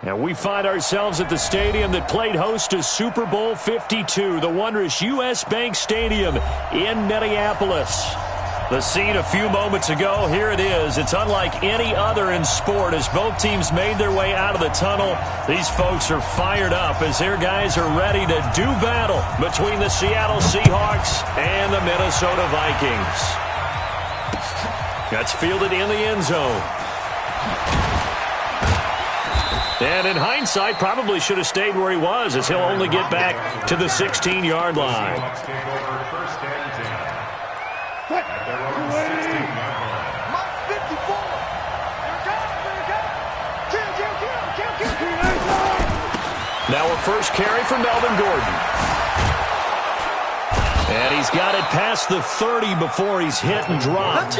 And we find ourselves at the stadium that played host to Super Bowl 52, the wondrous U.S. Bank Stadium in Minneapolis. The scene a few moments ago, here it is. It's unlike any other in sport as both teams made their way out of the tunnel. These folks are fired up as their guys are ready to do battle between the Seattle Seahawks and the Minnesota Vikings. That's fielded in the end zone. And in hindsight, probably should have stayed where he was as he'll only get back to the 16-yard line. Now a first carry for Melvin Gordon. And he's got it past the 30 before he's hit and dropped.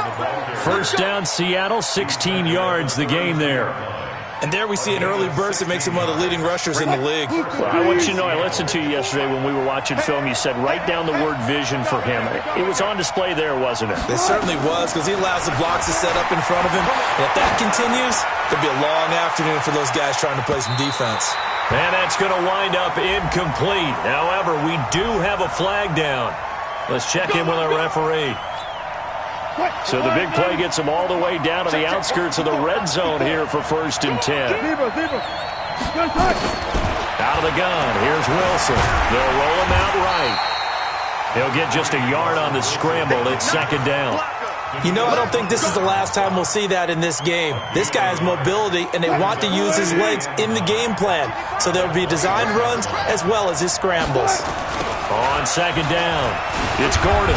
First down, Seattle, 16 yards the gain there. And there we see an early burst that makes him one of the leading rushers in the league. Well, I want you to know, I listened to you yesterday when we were watching film. You said write down the word vision for him. It was on display there, wasn't it? It certainly was, because he allows the blocks to set up in front of him. And if that continues, there'll be a long afternoon for those guys trying to play some defense. And that's going to wind up incomplete. However, we do have a flag down. Let's check in with our referee. So the big play gets them all the way down to the outskirts of the red zone here for 1st and 10. Out of the gun. Here's Wilson. They'll roll him out right. He'll get just a yard on the scramble. It's 2nd down. You know, I don't think this is the last time we'll see that in this game. This guy has mobility, and they want to use his legs in the game plan. So there'll be designed runs as well as his scrambles. On 2nd down, it's Gordon.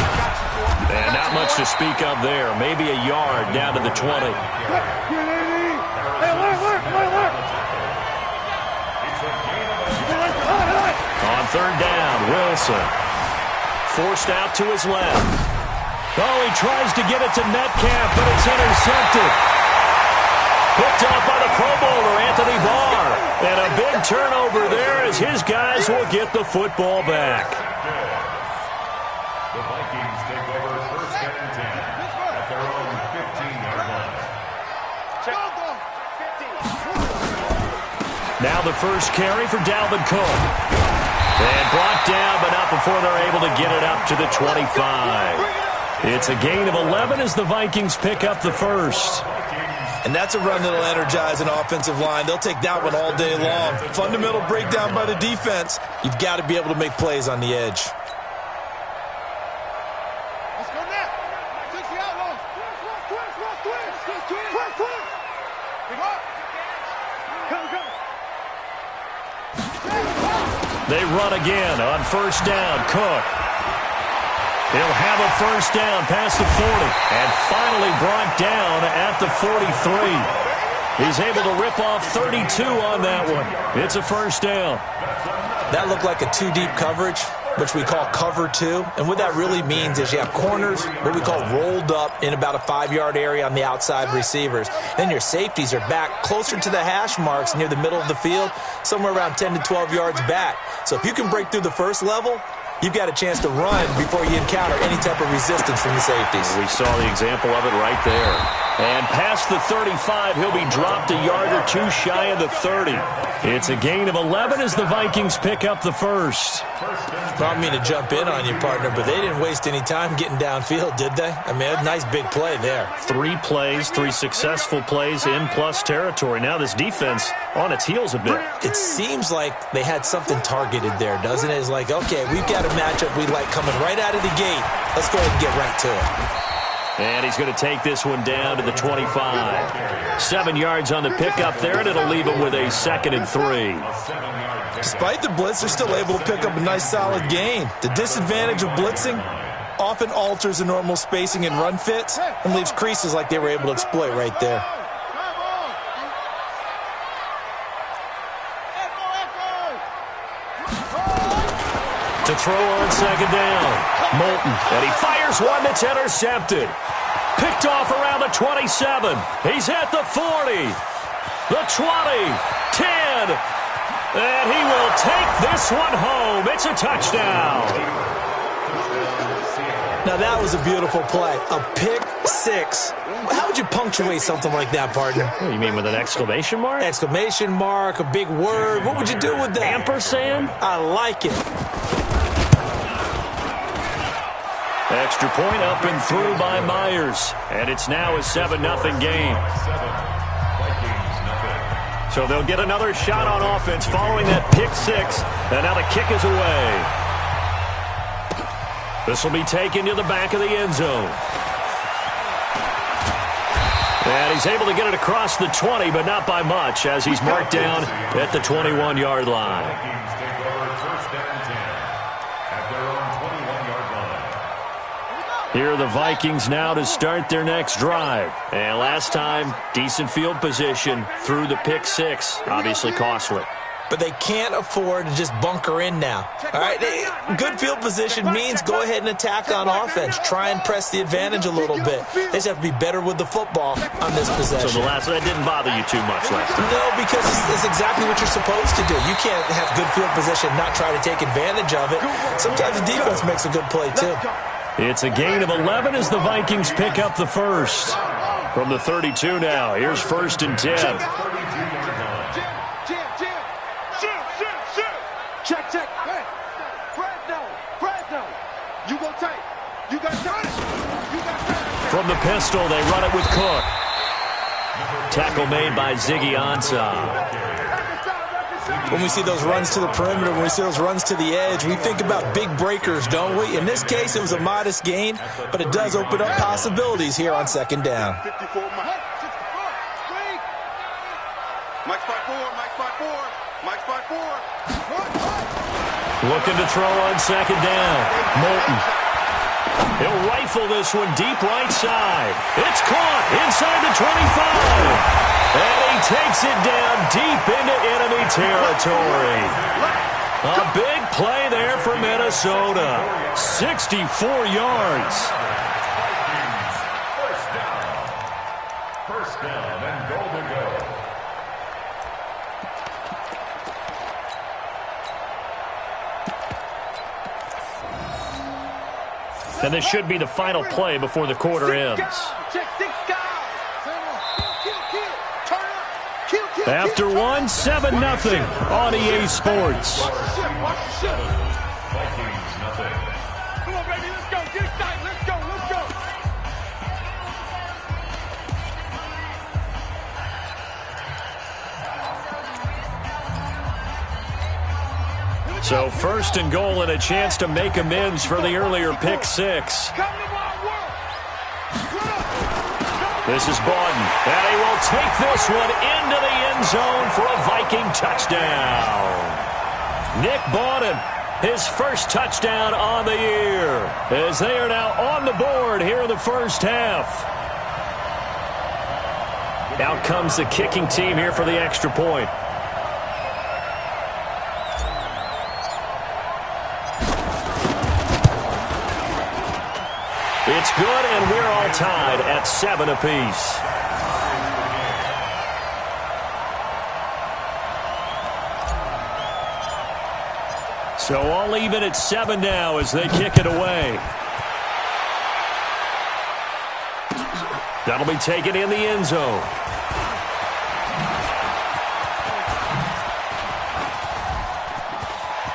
And not much to speak of there. Maybe a yard down to the 20. On 3rd down, Wilson. Forced out to his left. Oh, he tries to get it to Metcalf, but it's intercepted. Picked off by the Pro Bowler, Anthony Barr. And a big turnover there as his guys will get the football back. The Vikings take over 1st and 10 at their own 15-yard line. Now the first carry for Dalvin Cook. And brought down, but not before they're able to get it up to the 25. It's a gain of 11 as the Vikings pick up the first. And that's a run that'll energize an offensive line. They'll take that one all day long. Fundamental breakdown by the defense. You've got to be able to make plays on the edge. They run again on 1st down. Cook. He'll have a 1st down past the 40. And finally brought down at the 43. He's able to rip off 32 on that one. It's a 1st down. That looked like a 2-deep coverage, which we call cover 2. And what that really means is you have corners, what we call rolled up in about a 5-yard area on the outside receivers. Then your safeties are back closer to the hash marks near the middle of the field, somewhere around 10 to 12 yards back. So if you can break through the first level, you've got a chance to run before you encounter any type of resistance from the safeties. We saw the example of it right there. And past the 35, he'll be dropped a yard or two shy of the 30. It's a gain of 11 as the Vikings pick up the first. I don't mean to jump in on you, partner, but they didn't waste any time getting downfield, did they? I mean, a nice big play there. 3 plays, 3 successful plays in plus territory. Now this defense on its heels a bit. It seems like they had something targeted there, doesn't it? It's like, okay, we've got a matchup we like coming right out of the gate. Let's go ahead and get right to it. And he's going to take this one down to the 25. 7 yards on the pickup there, and it'll leave him with a 2nd and 3. Despite the blitz, they're still able to pick up a nice solid gain. The disadvantage of blitzing often alters the normal spacing and run fits and leaves creases like they were able to exploit right there. To throw on 2nd down. Moulton, and he fires one that's intercepted. Picked off around the 27. He's at the 40. The 20. 10. And he will take this one home. It's a touchdown. Now that was a beautiful play. A pick six. How would you punctuate something like that, partner? What do you mean, with an exclamation mark? Exclamation mark, a big word. What would you do with that? Ampersand? I like it. Extra point up and through by Myers. And it's now a 7-0 game. So they'll get another shot on offense following that pick six. And now the kick is away. This will be taken to the back of the end zone. And he's able to get it across the 20, but not by much, as he's marked down at the 21-yard line. Vikings take over first down 10 at their own 21-yard line. Here are the Vikings now to start their next drive. And last time, decent field position through the pick six. Obviously costly. But they can't afford to just bunker in now. All right, good field position means go ahead and attack on offense. Try and press the advantage a little bit. They just have to be better with the football on this possession. So that didn't bother you too much last time? No, because it's exactly what you're supposed to do. You can't have good field position and not try to take advantage of it. Sometimes the defense makes a good play, too. It's a gain of 11 as the Vikings pick up the first. From the 32 now, here's 1st and 10. Check. Hey, Fresno. You go tight. You got time. From the pistol, they run it with Cook. Tackle made by Ziggy Ansah. When we see those runs to the perimeter, when we see those runs to the edge, we think about big breakers, don't we? In this case, it was a modest gain, but it does open up possibilities here on 2nd down. Mike spot four. Looking to throw on 2nd down. Moulton. He'll rifle this one deep right side. It's caught inside the 25. And he takes it down deep into enemy territory. A big play there for Minnesota. 64 yards. First down and goal to go. And this should be the final play before the quarter ends. After one, 7-0 on EA Sports. Vikings nothing. Come on, baby, let's go. Get excited. Let's go. So 1st and goal and a chance to make amends for the earlier pick six. This is Bawden, and he will take this one into the end zone for a Viking touchdown. Nick Bawden, his first touchdown on the year, as they are now on the board here in the first half. Out comes the kicking team here for the extra point. It's good, and we're all tied at 7 apiece. So all even at 7 now as they kick it away. That'll be taken in the end zone.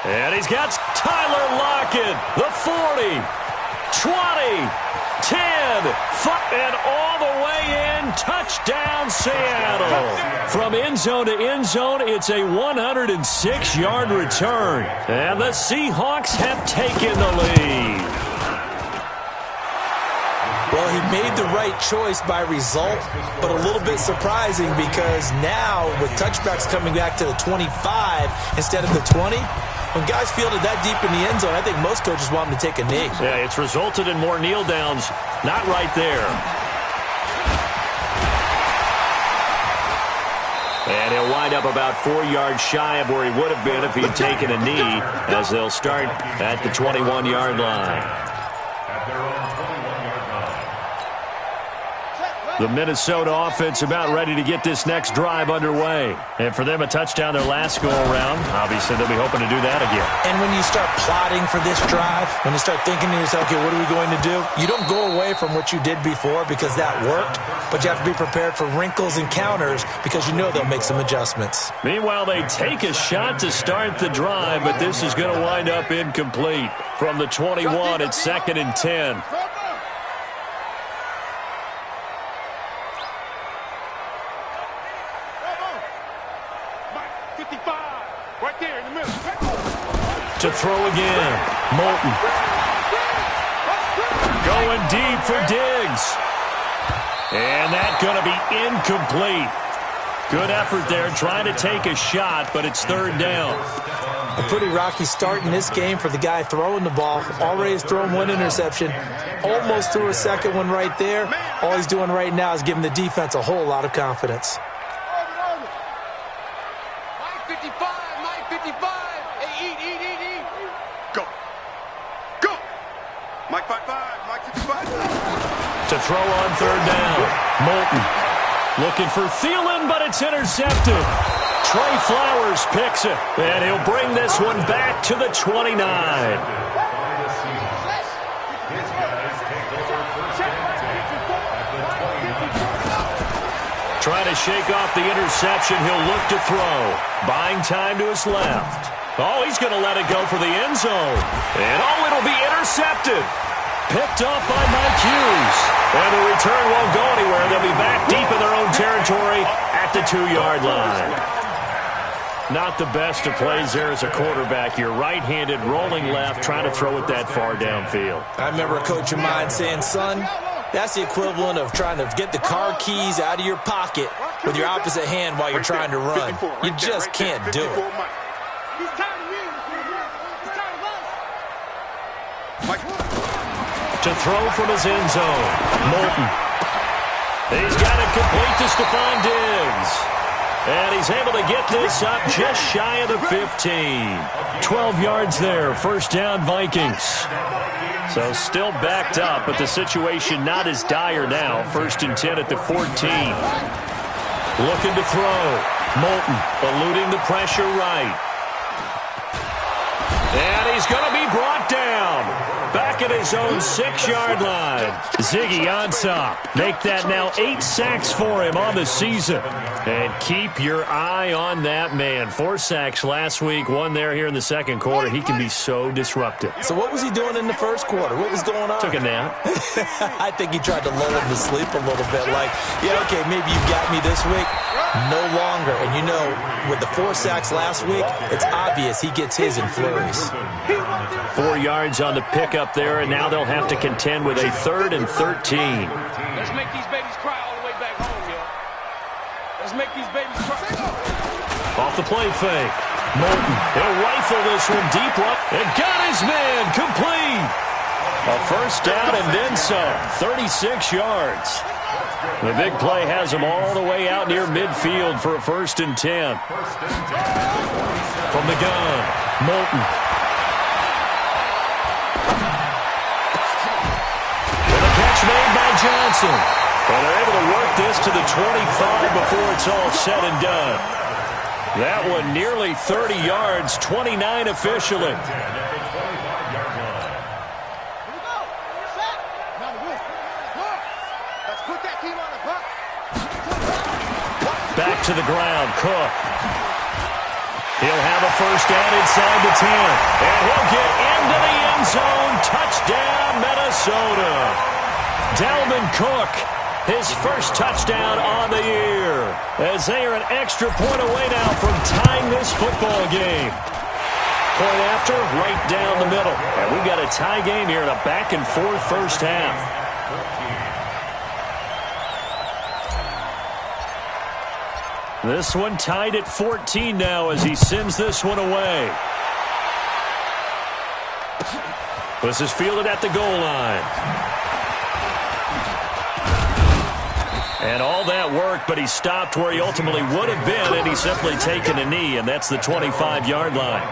And he's got Tyler Lockett, the 40. 20, 10, and all the way in, touchdown Seattle. From end zone to end zone, it's a 106-yard return. And the Seahawks have taken the lead. Well, he made the right choice by result, but a little bit surprising because now with touchbacks coming back to the 25 instead of the 20, when guys fielded that deep in the end zone, I think most coaches want them to take a knee. Yeah, it's resulted in more kneel downs. Not right there. And he'll wind up about 4 yards shy of where he would have been if he had taken a knee, as they'll start at the 21-yard line. At their own 21-yard line. The Minnesota offense about ready to get this next drive underway. And for them, a touchdown their last go-around. Obviously, they'll be hoping to do that again. And when you start plotting for this drive, when you start thinking to yourself, okay, what are we going to do? You don't go away from what you did before because that worked, but you have to be prepared for wrinkles and counters because you know they'll make some adjustments. Meanwhile, they take a shot to start the drive, but this is going to wind up incomplete. From the 21, it's 2nd and 10. To throw again. Moulton. Going deep for Diggs. And that's going to be incomplete. Good effort there trying to take a shot, but it's 3rd down. A pretty rocky start in this game for the guy throwing the ball. Already has thrown 1 interception. Almost threw a second one right there. All he's doing right now is giving the defense a whole lot of confidence. Mike 5-5, Mike 55. To throw on 3rd down. Moulton looking for Thielen, but it's intercepted. Trey Flowers picks it, and he'll bring this one back to the 29. Trying to shake off the interception, he'll look to throw. Buying time to his left. Oh, he's going to let it go for the end zone. And oh, it'll be intercepted. Picked off by Mike Hughes. And the return won't go anywhere. They'll be back deep in their own territory at the 2-yard line. Not the best of plays there as a quarterback. You're right-handed, rolling left, trying to throw it that far downfield. I remember a coach of mine saying, son, that's the equivalent of trying to get the car keys out of your pocket with your opposite hand while you're trying to run. You just can't do it. To throw from his end zone. Moulton. He's got it complete to Stephon Diggs. And he's able to get this up just shy of the 15. 12 yards there. 1st down, Vikings. So still backed up, but the situation not as dire now. 1st and 10 at the 14. Looking to throw. Moulton eluding the pressure right. And he's going to be brought down. Back at his own 6-yard line. Ziggy Ansah. Make that now 8 sacks for him on the season. And keep your eye on that man. 4 sacks last week, 1 there here in the 2nd quarter. He can be so disruptive. So what was he doing in the 1st quarter? What was going on? Took a nap. I think he tried to lull him to sleep a little bit. Like, yeah, okay, maybe you got me this week. No longer. And you know, with the 4 sacks last week, it's obvious he gets his in flurries. 4 yards on the pickup there, and now they'll have to contend with a 3rd and 13. Let's make these babies cry all the way back home, yo. Let's make these babies cry. Off the play fake. Moulton, he'll rifle this one deep right, and got his man complete. A 1st down and then some, 36 yards. The big play has him all the way out near midfield for a 1st and 10. From the gun, Moulton. And a catch made by Johnson. And they're able to work this to the 25 before it's all said and done. That one nearly 30 yards, 29 officially. Back to the ground, Cook. He'll have a 1st down inside the 10. And he'll get into the end zone. Touchdown, Minnesota. Dalvin Cook, his 1st touchdown on the year. As they are an extra point away now from tying this football game. Point after, right down the middle. And we've got a tie game here in a back-and-forth 1st half. This one tied at 14 now as he sends this one away. This is fielded at the goal line. And all that work, but he stopped where he ultimately would have been, and he's simply taken a knee, and that's the 25-yard line.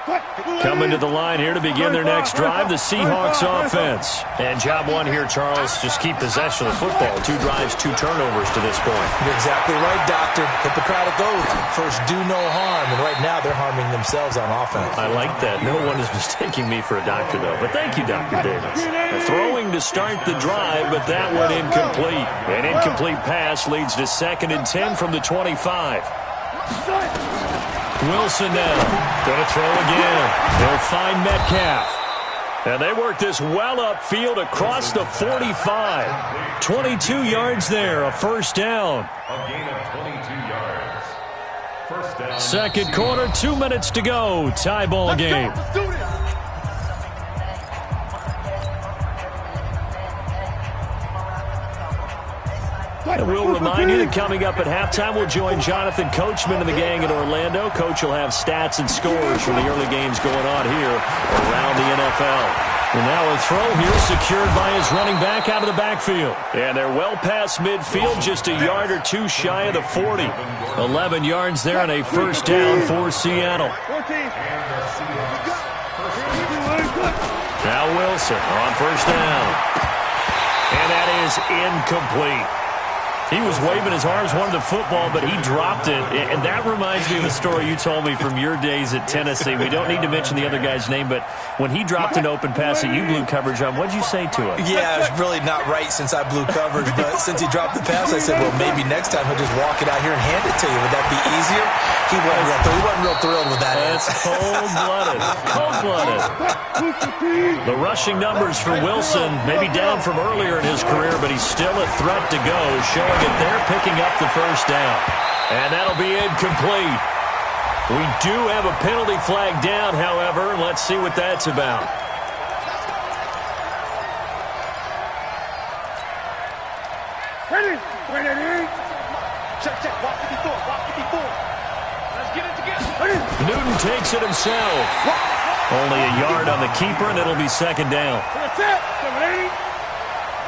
Coming to the line here to begin their next drive, the Seahawks offense. And job one here, Charles, just keep possession of the football. 2 drives, 2 turnovers to this point. You're exactly right, Doctor. Hippocratic oath. First, do no harm. And right now, they're harming themselves on offense. I like that. No one is mistaking me for a doctor, though. But thank you, Dr. Davis. Throwing to start the drive, but that one incomplete. An incomplete pass leads to 2nd and 10 from the 25. Wilson now. Going to throw again. They'll find Metcalf. And they work this well upfield across the 45. 22 yards there, a first down. A gain of 22 yards. First down. Second quarter, 2 minutes to go. Tie ball game. Let's do this. And we'll remind you that coming up at halftime, we'll join Jonathan Coachman and the gang in Orlando. Coach will have stats and scores from the early games going on here around the NFL. And now a throw here secured by his running back out of the backfield. And they're well past midfield, just a yard or 2 shy of the 40. 11 yards there and a first down for Seattle. Now Wilson on first down. And that is incomplete. He was waving his arms, wanted the football, but he dropped it. And that reminds me of the story you told me from your days at Tennessee. We don't need to mention the other guy's name, but when he dropped an open pass that you blew coverage on, what did you say to him? Yeah, it's really not right since I blew coverage, but since he dropped the pass, I said, well, maybe next time he'll just walk it out here and hand it to you. Would that be easier? He wasn't real thrilled with that. That's cold-blooded. Cold-blooded. The rushing numbers for Wilson, maybe down from earlier in his career, but he's still a threat to go, showing it there, picking up the first down. And that'll be incomplete. We do have a penalty flag down, however. Let's see what that's about. Ready? Check. Walk 54. Let's get it together. Newton takes it himself. Only a yard on the keeper, and it'll be 2nd down. That's it.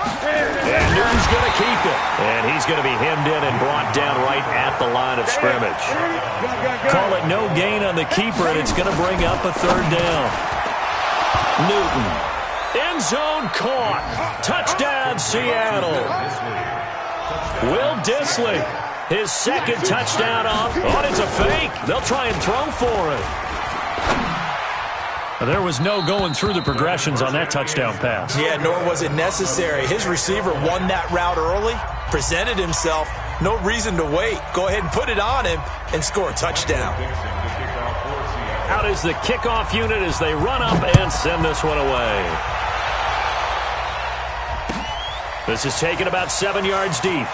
And Newton's going to keep it. And he's going to be hemmed in and brought down right at the line of scrimmage. Call it no gain on the keeper, and it's going to bring up a 3rd down. Newton. End zone caught. Touchdown, Seattle. Will Dissly. His 2nd touchdown off. Oh, it's a fake. They'll try and throw for it. There was no going through the progressions on that touchdown pass. Yeah, nor was it necessary. His receiver won that route early, presented himself. No reason to wait. Go ahead and put it on him and score a touchdown. Out is the kickoff unit as they run up and send this one away. This is taken about 7 yards deep.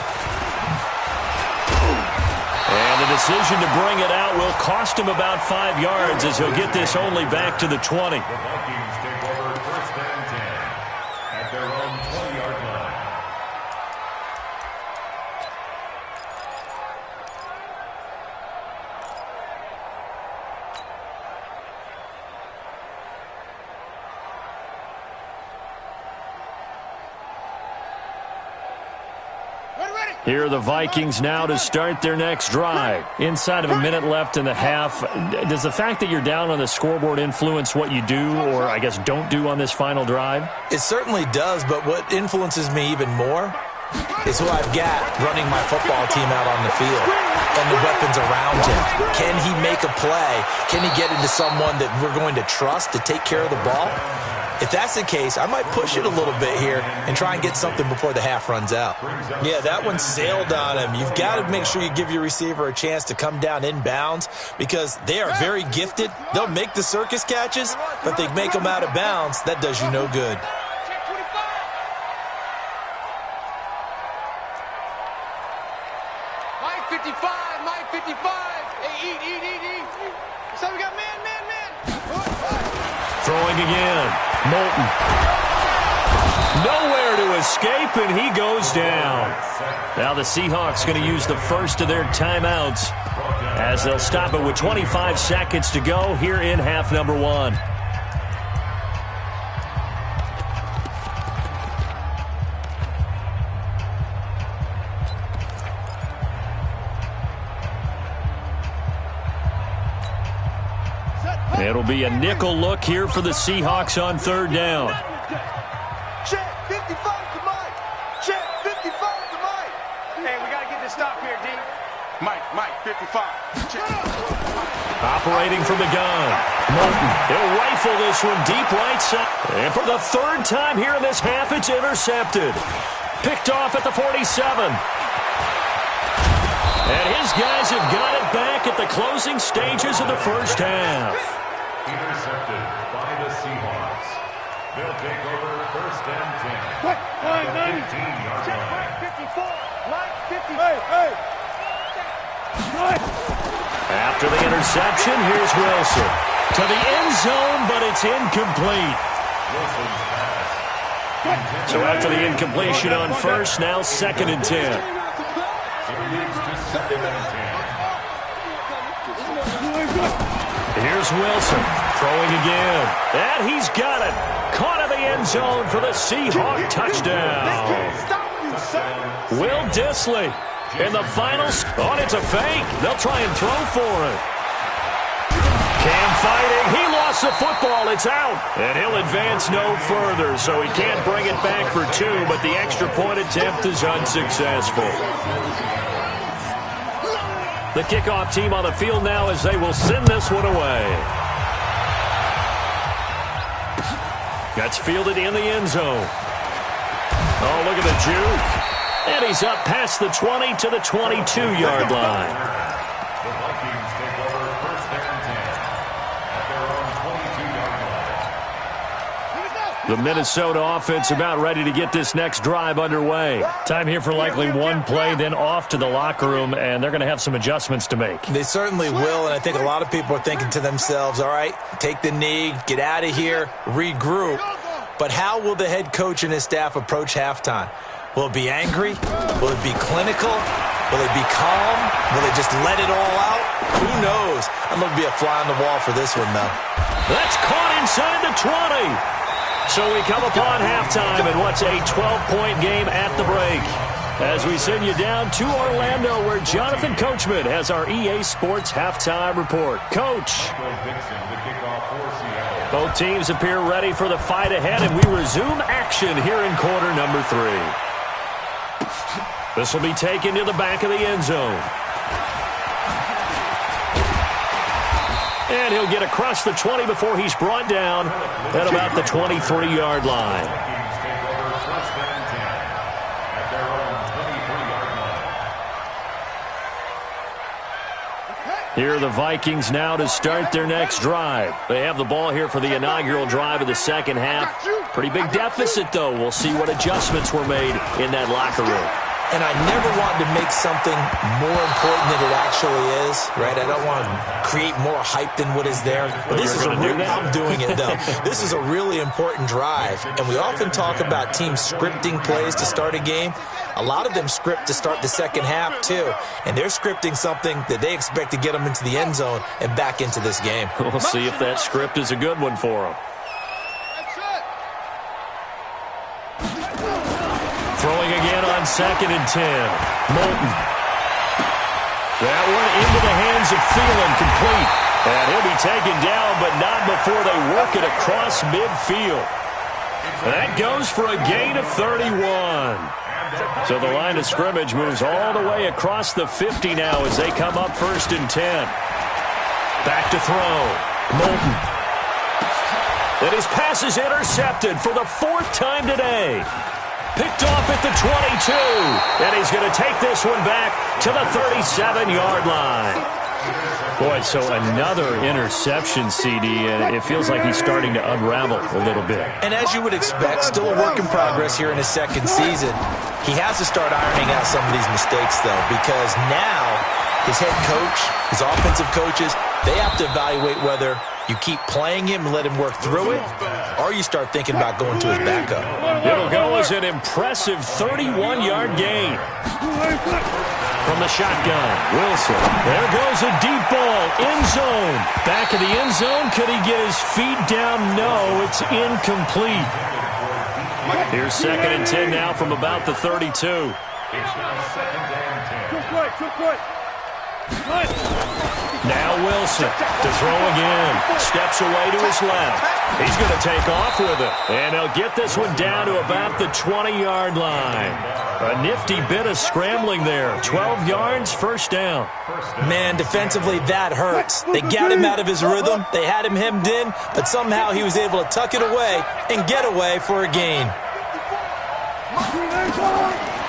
And the decision to bring it out will cost him about 5 yards as he'll get this only back to the 20. The Vikings take over first and 10 at their own 20-yard line. Here are the Vikings now to start their next drive. Inside of a minute left in the half, does the fact that you're down on the scoreboard influence what you do or, I guess, don't do on this final drive? It certainly does, but what influences me even more is who I've got running my football team out on the field and the weapons around him. Can he make a play? Can he get into someone that we're going to trust to take care of the ball? If that's the case, I might push it a little bit here and try and get something before the half runs out. Yeah, that one sailed on him. You've got to make sure you give your receiver a chance to come down inbounds because they are very gifted. They'll make the circus catches, but they make them out of bounds. That does you no good. Mike 55. Hey, eat. So we got man. Throwing again. Moulton. Nowhere to escape, and he goes down. Now the Seahawks going to use the first of their timeouts as they'll stop it with 25 seconds to go here in half number 1. It'll be a nickel look here for the Seahawks on third down. Check 55 to Mike. Check 55 to Mike. Hey, we got to get this stop here, D. Mike, 55. Check. Operating from the gun. Moulton. He'll rifle this one deep right side. And for the third time here in this half, it's intercepted. Picked off at the 47. And his guys have got it back at the closing stages of the first half. Intercepted by the Seahawks. They'll take over first and 10. What? Line 90. 15-yard Check line. Mike 54. Mike 50. Hey. After the interception, here's Wilson. To the end zone, but it's incomplete. Wilson's pass. So after the incompletion on first, now second and 10. So it moves to second and 10. Here's Wilson, throwing again. And he's got it. Caught in the end zone for the Seahawk touchdown. Will Dissly in the final. Oh, it's a fake. They'll try and throw for it. Cam fighting. He lost the football. It's out. And he'll advance no further, so he can't bring it back for two, but the extra point attempt is unsuccessful. The kickoff team on the field now as they will send this one away. That's fielded in the end zone. Oh, look at the juke. And he's up past the 20 to the 22-yard line. The Vikings take over first and 10 at their own 22-yard line. The Minnesota offense about ready to get this next drive underway. Time here for likely one play, then off to the locker room, and they're going to have some adjustments to make. They certainly will, and I think a lot of people are thinking to themselves, all right, take the knee, get out of here, regroup. But how will the head coach and his staff approach halftime? Will it be angry? Will it be clinical? Will it be calm? Will they just let it all out? Who knows? I'm going to be a fly on the wall for this one, though. That's caught inside the 20. So we come upon halftime in what's a 12-point game at the break. As we send you down to Orlando, where Jonathan Coachman has our EA Sports halftime report. Coach. Both teams appear ready for the fight ahead, and we resume action here in quarter number 3. This will be taken to the back of the end zone. And he'll get across the 20 before he's brought down at about the 23-yard line. Here are the Vikings now to start their next drive. They have the ball here for the inaugural drive of the second half. Pretty big deficit, though. We'll see what adjustments were made in that locker room. And I never wanted to make something more important than it actually is, right? I don't want to create more hype than what is there. But this is I'm doing it, though. This is a really important drive. And we often talk about teams scripting plays to start a game. A lot of them script to start the second half, too. And they're scripting something that they expect to get them into the end zone and back into this game. We'll see if that script is a good one for them. Throwing again on second and 10. Moulton. That one into the hands of Thielen, complete. And he'll be taken down, but not before they work it across midfield. That goes for a gain of 31. So the line of scrimmage moves all the way across the 50 now as they come up first and 10. Back to throw. Moulton. And his pass is intercepted for the 4th time today. Picked off at the 22. And he's going to take this one back to the 37-yard line. Boy, so another interception, CD, and it feels like he's starting to unravel a little bit. And as you would expect, still a work in progress here in his second season. He has to start ironing out some of these mistakes, though, because now his head coach, his offensive coaches, they have to evaluate whether you keep playing him and let him work through it, or you start thinking about going to his backup. It'll go as an impressive 31-yard gain. From the shotgun, Wilson. There goes a deep ball, end zone. Back of the end zone, could he get his feet down? No, it's incomplete. Here's second and 10 now from about the 32. It's now second and 10. Too quick. Now Wilson to throw again. Steps away to his left. He's going to take off with it. And he'll get this one down to about the 20-yard line. A nifty bit of scrambling there. 12 yards, first down. Man, defensively, that hurts. They got him out of his rhythm. They had him hemmed in, but somehow he was able to tuck it away and get away for a gain.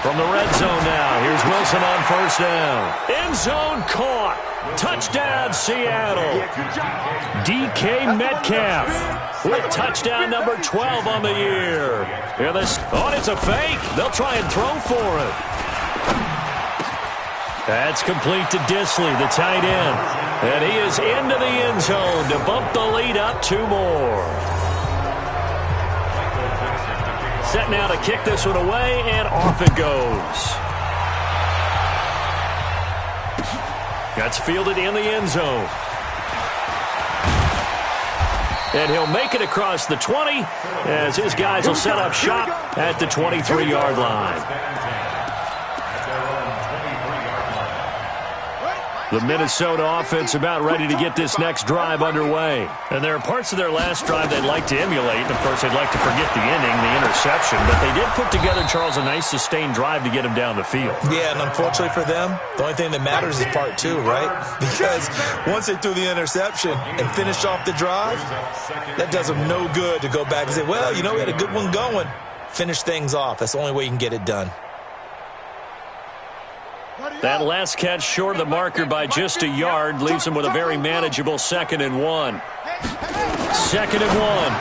From the red zone now, here's Wilson on first down. End zone caught. Touchdown, Seattle. DK Metcalf with touchdown number 12 on the year. Here this, it's a fake. They'll try and throw for it. That's complete to Disley, the tight end. And he is into the end zone to bump the lead up 2 more. Set now to kick this one away, and off it goes. That's fielded in the end zone. And he'll make it across the 20 as his guys will set up shop at the 23-yard line. The Minnesota offense about ready to get this next drive underway. And there are parts of their last drive they'd like to emulate. And, of course, they'd like to forget the inning, the interception. But they did put together, Charles, a nice sustained drive to get him down the field. Yeah, and unfortunately for them, the only thing that matters is part 2, right? Because once they threw the interception and finished off the drive, that does them no good to go back and say, well, you know, we had a good one going. Finish things off. That's the only way you can get it done. That last catch short of the marker by just a yard leaves him with a very manageable 2nd and 1. 2nd and 1.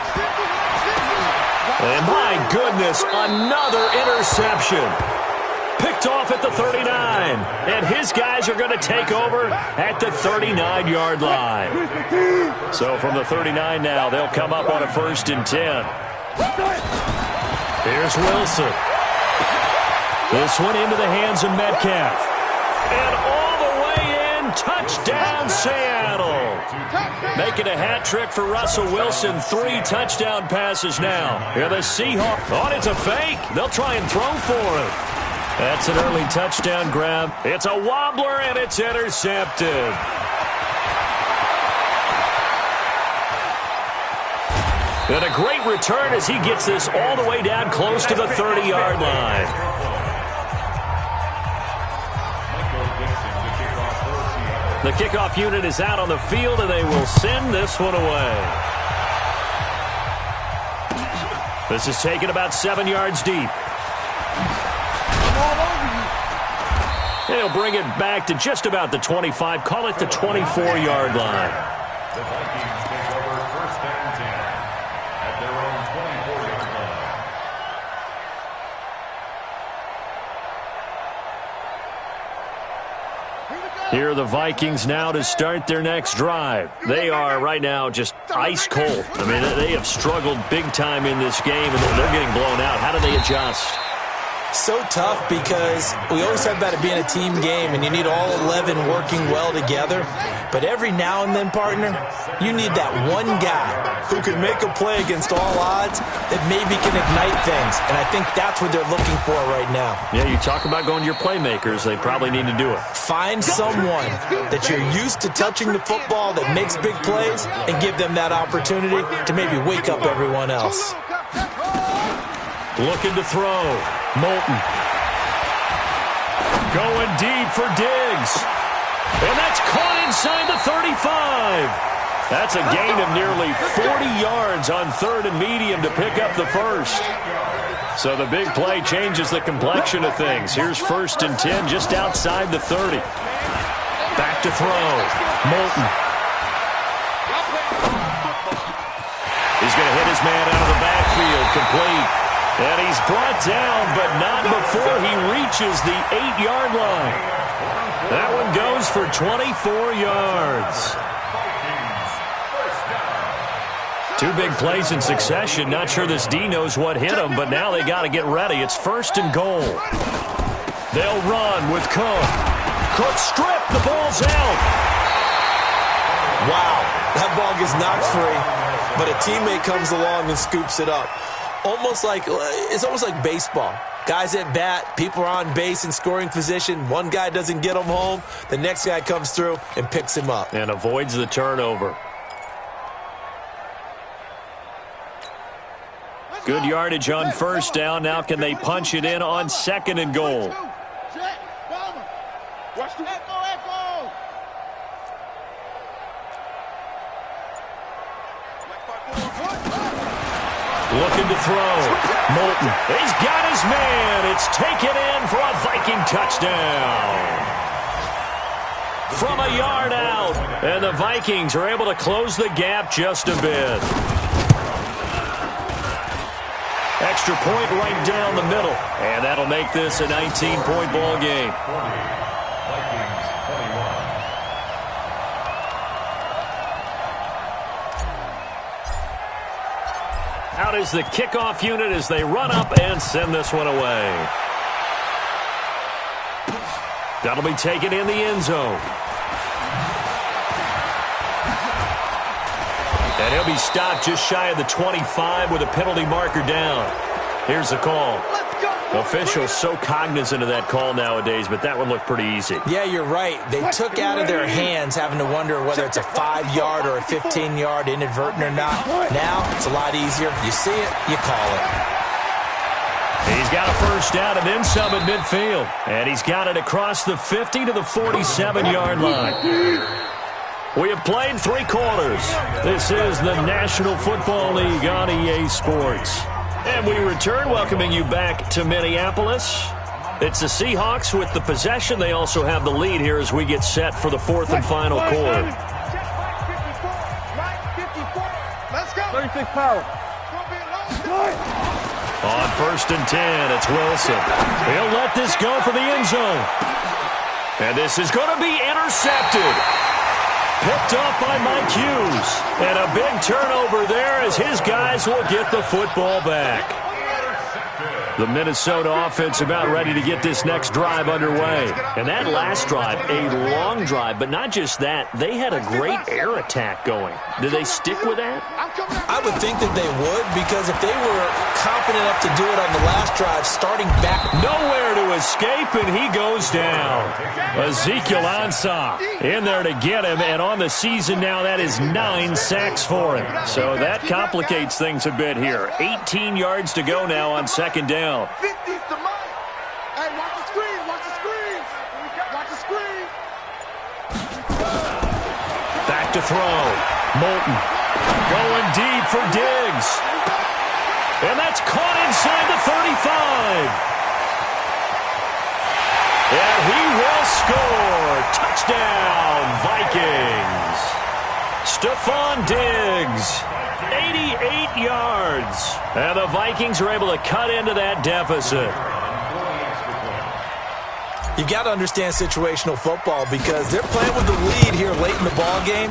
And my goodness, another interception. Picked off at the 39. And his guys are going to take over at the 39-yard line. So from the 39 now, they'll come up on a 1st and 10. Here's Wilson. This one into the hands of Metcalf. And all the way in, touchdown Seattle. Making a hat trick for Russell Wilson. 3 touchdown passes now. Here the Seahawks. It's a fake. They'll try and throw for it. That's an early touchdown grab. It's a wobbler, and it's intercepted. And a great return as he gets this all the way down close to the 30-yard line. The kickoff unit is out on the field, and they will send this one away. This is taken about 7 yards deep. They'll bring it back to just about the 25. Call it the 24-yard line. The Vikings take over 1st and 10 at their own 24-yard line. Here are the Vikings now to start their next drive. They are right now just ice cold. I mean, they have struggled big time in this game, and they're getting blown out. How do they adjust? So tough because we always talk about it being a team game and you need all 11 working well together. But every now and then, partner, you need that one guy who can make a play against all odds that maybe can ignite things. And I think that's what they're looking for right now. Yeah, you talk about going to your playmakers. They probably need to do it. Find someone that you're used to touching the football that makes big plays and give them that opportunity to maybe wake up everyone else. Looking to throw. Moulton. Going deep for Diggs. And that's caught inside the 35. That's a gain of nearly 40 yards on 3rd and medium to pick up the first. So the big play changes the complexion of things. Here's 1st and 10 just outside the 30. Back to throw. Moulton. He's going to hit his man out of the backfield. Complete. And he's brought down, but not before he reaches the 8-yard line. That one goes for 24 yards. 2 big plays in succession. Not sure this D knows what hit him, but now they got to get ready. It's 1st and goal. They'll run with Cook. Cook stripped. The ball's out. Wow, that ball gets knocked free, but a teammate comes along and scoops it up. It's almost like baseball. Guys at bat, people are on base in scoring position. One guy doesn't get him home. The next guy comes through and picks him up. And avoids the turnover. Good yardage on first down. Now can they punch it in on second and goal? Looking to throw. Moulton. He's got his man. It's taken in for a Viking touchdown. From a yard out. And the Vikings are able to close the gap just a bit. Extra point right down the middle. And that'll make this a 19-point ball game. Vikings 21. Out is the kickoff unit as they run up and send this one away. That'll be taken in the end zone. And he'll be stopped just shy of the 25 with a penalty marker down. Here's the call. Officials so cognizant of that call nowadays, but that one looked pretty easy. Yeah, you're right. They took out of their hands having to wonder whether it's a 5-yard or a 15-yard inadvertent or not. Now, it's a lot easier. You see it, you call it. He's got a first down and then some at midfield. And he's got it across the 50 to the 47-yard line. We have played 3 quarters. This is the National Football League on EA Sports. And we return, welcoming you back to Minneapolis. It's the Seahawks with the possession. They also have the lead here as we get set for the 4th and final quarter. Let's go. 36 power. On 1st and 10, it's Wilson. He'll let this go for the end zone. And this is going to be intercepted. Picked off by Mike Hughes. And a big turnover there as his guys will get the football back. The Minnesota offense about ready to get this next drive underway. And that last drive, a long drive, but not just that. They had a great air attack going. Did they stick with that? I would think that they would, because if they were confident enough to do it on the last drive, starting back. Nowhere to escape, and he goes down. Ezekiel Ansah in there to get him, and on the season now, that is 9 sacks for him. So that complicates things a bit here. 18 yards to go now on 2nd down. 50's the money. Hey, watch the screen. Watch the screen. Watch the screen. Back to throw. Moulton going deep for Diggs. And that's caught inside the 35. And he will score. Touchdown, Vikings. Stephon Diggs. 88 yards. And the Vikings are able to cut into that deficit. You've got to understand situational football, because they're playing with the lead here late in the ball game.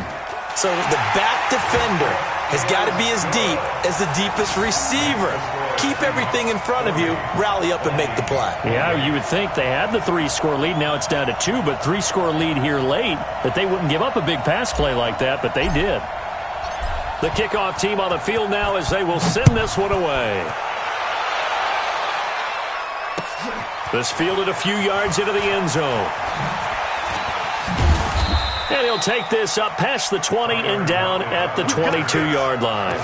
So the back defender has got to be as deep as the deepest receiver. Keep everything in front of you, rally up and make the play. Yeah, you would think they had the 3-score lead. Now it's down to 2, but 3-score lead here late, that they wouldn't give up a big pass play like that, but they did. The kickoff team on the field now as they will send this one away. This fielded a few yards into the end zone. And he'll take this up past the 20 and down at the 22-yard line.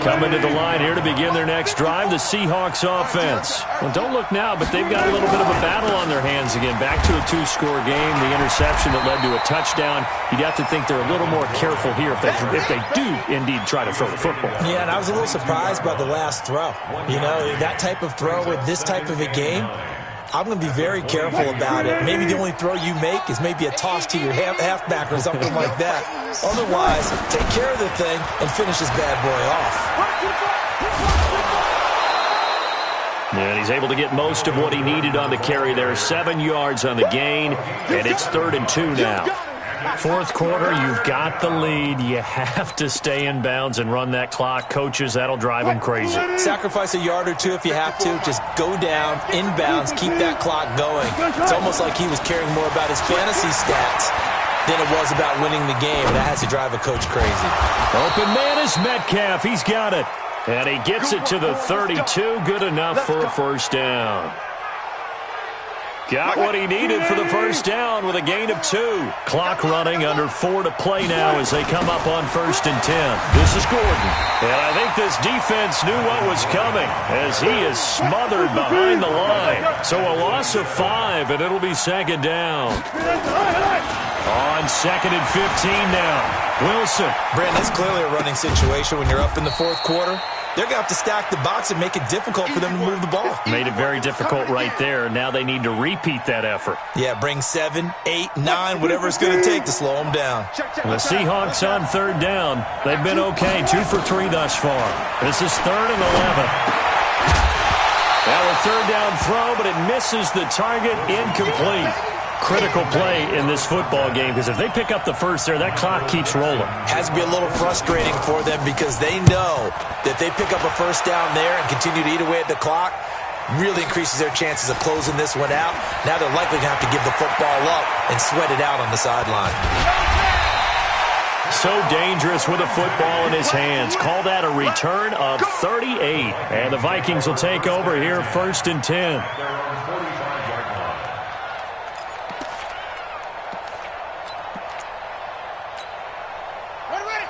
Coming to the line here to begin their next drive, the Seahawks offense. Well, don't look now, but they've got a little bit of a battle on their hands again. Back to a 2-score game, the interception that led to a touchdown. You'd have to think they're a little more careful here if they do indeed try to throw the football. Yeah, and I was a little surprised by the last throw. You know, that type of throw with this type of a game, I'm going to be very careful about it. Maybe the only throw you make is maybe a toss to your halfback or something like that. Otherwise, take care of the thing and finish this bad boy off. And he's able to get most of what he needed on the carry there. 7 yards on the gain, and it's 3rd and 2 now. 4th quarter, you've got the lead. You have to stay in bounds and run that clock. Coaches, that'll drive them crazy. Sacrifice a yard or two if you have to. Just go down, in bounds, keep that clock going. It's almost like he was caring more about his fantasy stats than it was about winning the game. That has to drive a coach crazy. Open man is Metcalf. He's got it. And he gets it to the 32. Good enough for a first down. Got what he needed for the first down with a gain of 2. Clock running, under 4 to play now as they come up on 1st and 10. This is Gordon. And I think this defense knew what was coming as he is smothered behind the line. So a loss of 5, and it'll be 2nd down. On 2nd and 15 now. Wilson. Brandon, it's clearly a running situation when you're up in the 4th quarter. They're going to have to stack the box and make it difficult for them to move the ball. Made it very difficult right there. Now they need to repeat that effort. Yeah, bring 7, 8, 9, whatever it's going to take to slow them down. The Seahawks on 3rd down. They've been okay, 2 for 3 thus far. This is 3rd and 11. Now a 3rd down throw, but it misses the target, incomplete. Critical play in this football game because if they pick up the first there, that clock keeps rolling. Has to be a little frustrating for them because they know that they pick up a first down there and continue to eat away at the clock, really increases their chances of closing this one out. Now they're likely going to have to give the football up and sweat it out on the sideline. So dangerous with a football in his hands. Call that a return of 38. And the Vikings will take over here 1st and 10.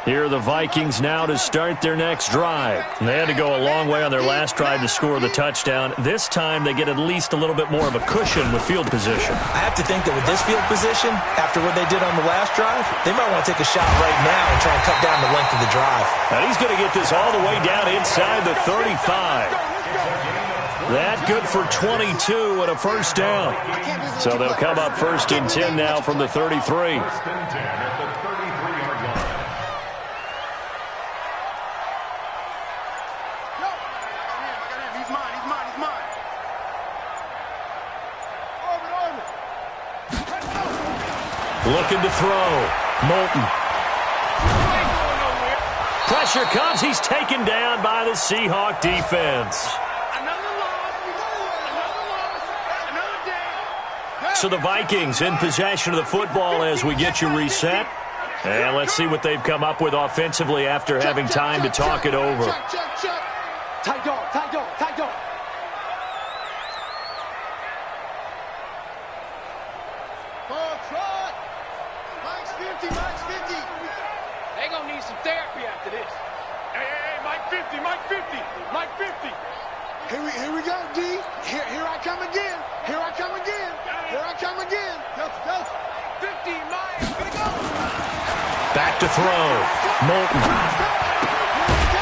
Here are the Vikings now to start their next drive. They had to go a long way on their last drive to score the touchdown. This time they get at least a little bit more of a cushion with field position. I have to think that with this field position, after what they did on the last drive, they might want to take a shot right now and try and cut down the length of the drive. Now he's going to get this all the way down inside the 35. That good for 22 and a first down. So they'll come up 1st and 10 now from the 33. Looking to throw. Moulton. Pressure comes. He's taken down by the Seahawk defense. So the Vikings in possession of the football as we get you reset. And let's see what they've come up with offensively after having time to talk it over. Tight dog, tight dog, tight dog. Max 50, Max 50. They're going to need some therapy after this. Hey, Mike 50, Mike 50, Mike 50. Here we go, D. Here I come again. Here I come again. Here I come again. Go. 50, Mike. Here we go. Back to throw. Moulton.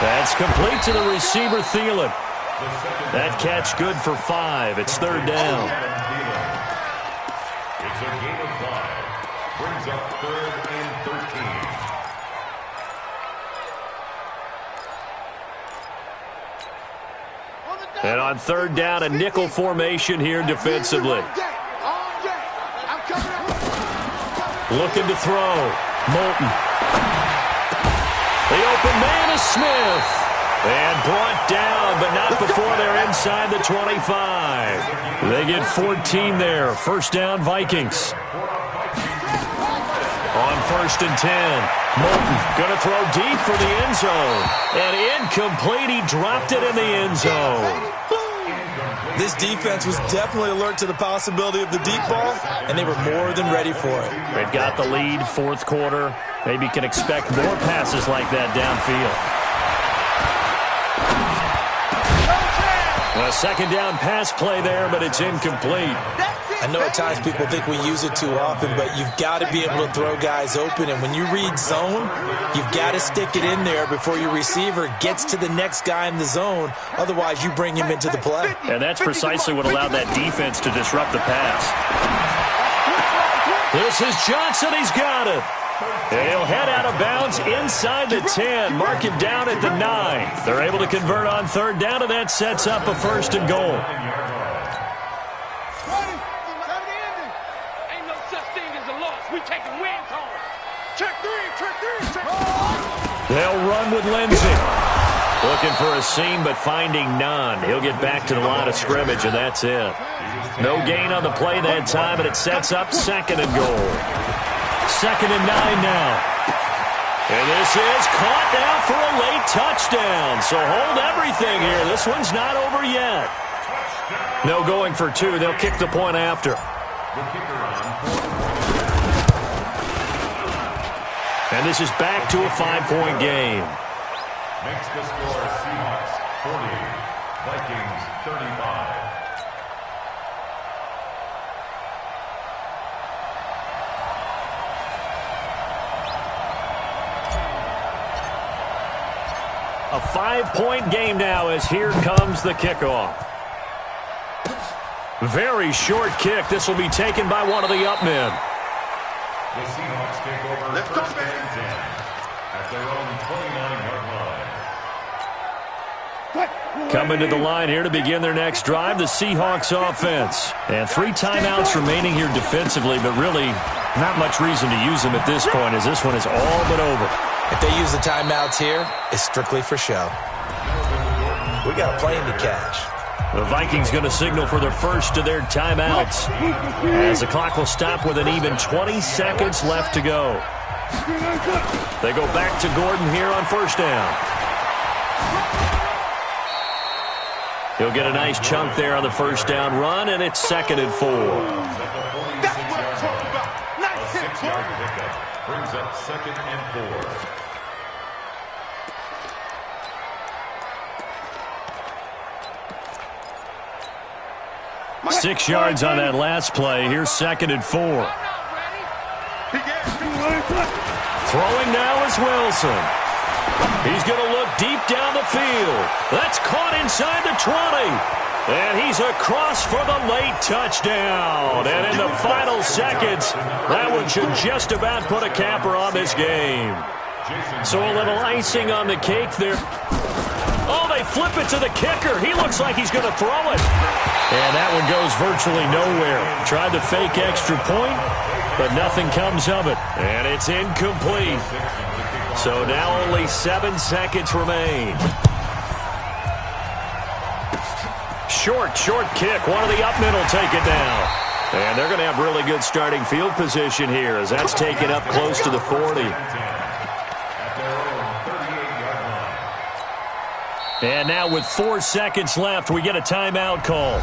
That's complete to the receiver, Thielen. That catch good for 5. It's 3rd down. It's a gain of 5. Brings up 3rd and 13. And on 3rd down, a nickel formation here defensively. Looking to throw. Moulton. The open man is Smith. And brought down, but not before they're inside the 25. They get 14 there. 1st down, Vikings. On 1st and 10. Moulton going to throw deep for the end zone. And incomplete. He dropped it in the end zone. This defense was definitely alert to the possibility of the deep ball, and they were more than ready for it. They've got the lead, 4th quarter. Maybe can expect more passes like that downfield. A 2nd down pass play there, but it's incomplete. I know at times people think we use it too often, but you've got to be able to throw guys open. And when you read zone, you've got to stick it in there before your receiver gets to the next guy in the zone. Otherwise, you bring him into the play. And that's precisely what allowed that defense to disrupt the pass. This is Johnson. He's got it. He'll head out of bounds inside the 10. Mark him down at the 9. They're able to convert on 3rd down, and that sets up a 1st and goal. Ain't no such thing as a loss. We taking wins home. Check 3, check 3, check 3. They'll run with Lindsey. Looking for a seam, but finding none. He'll get back to the line of scrimmage, and that's it. No gain on the play that time, and it sets up 2nd and goal. 2nd and 9 now. And this is caught now for a late touchdown. So hold everything here. This one's not over yet. No going for two. They'll kick the point after. And this is back to a 5-point game. Makes the score Seahawks 40, Vikings 35. A 5-point game now as here comes the kickoff. Very short kick. This will be taken by one of the up men. The Seahawks take over first and 10 at their own 29-yard line. Coming to the line here to begin their next drive, the Seahawks offense. And 3 timeouts remaining here defensively, but really not much reason to use them at this point as this one is all but over. If they use the timeouts here, it's strictly for show. We got a plane to catch. The Vikings going to signal for the first of their timeouts as the clock will stop with an even 20 seconds left to go. They go back to Gordon here on first down. He'll get a nice chunk there on the first down run, and it's 2nd and 4. That's what I'm talking about. Nice hit, 6-yard pickup brings up 2nd and 4. 6 yards on that last play. Here's 2nd and 4. Throwing now is Wilson. He's going to look deep down the field. That's caught inside the 20. And he's across for the late touchdown. And in the final seconds, that one should just about put a capper on this game. So a little icing on the cake there. Oh, they flip it to the kicker. He looks like he's going to throw it. And that one goes virtually nowhere. Tried to fake extra point, but nothing comes of it. And it's incomplete. So now only 7 seconds remain. Short kick. One of the up men will take it down. And they're going to have really good starting field position here as that's taken up close to the 40. And now with 4 seconds left, we get a timeout call.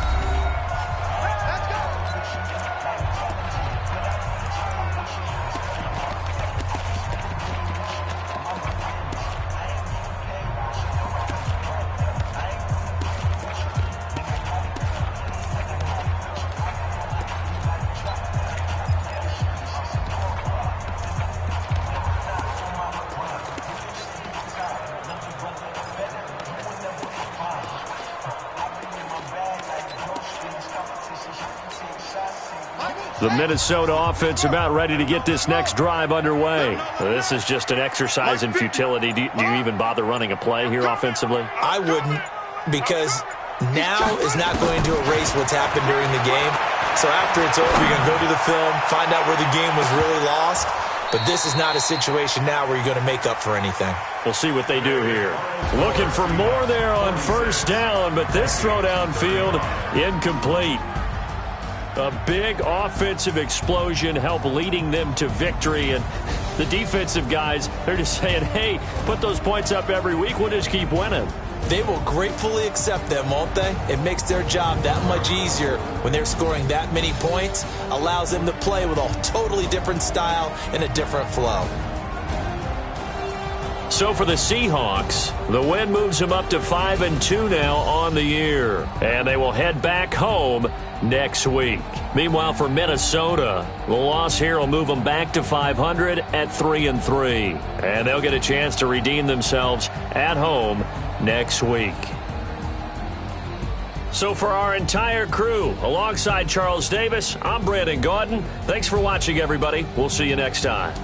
The Minnesota offense about ready to get this next drive underway. This is just an exercise in futility. Do you even bother running a play here offensively? I wouldn't, because now is not going to erase what's happened during the game. So after it's over, you're going to go to the film, find out where the game was really lost. But this is not a situation now where you're going to make up for anything. We'll see what they do here. Looking for more there on first down, but this throw downfield incomplete. A big offensive explosion helped leading them to victory. And the defensive guys, they're just saying, hey, put those points up every week. We'll just keep winning. They will gratefully accept them, won't they? It makes their job that much easier when they're scoring that many points. Allows them to play with a totally different style and a different flow. So for the Seahawks, the win moves them up to 5-2 now on the year. And they will head back home next week. Meanwhile, for Minnesota, the loss here will move them back to 500 at 3-3. And they'll get a chance to redeem themselves at home next week. So for our entire crew, alongside Charles Davis, I'm Brandon Gaudin. Thanks for watching, everybody. We'll see you next time.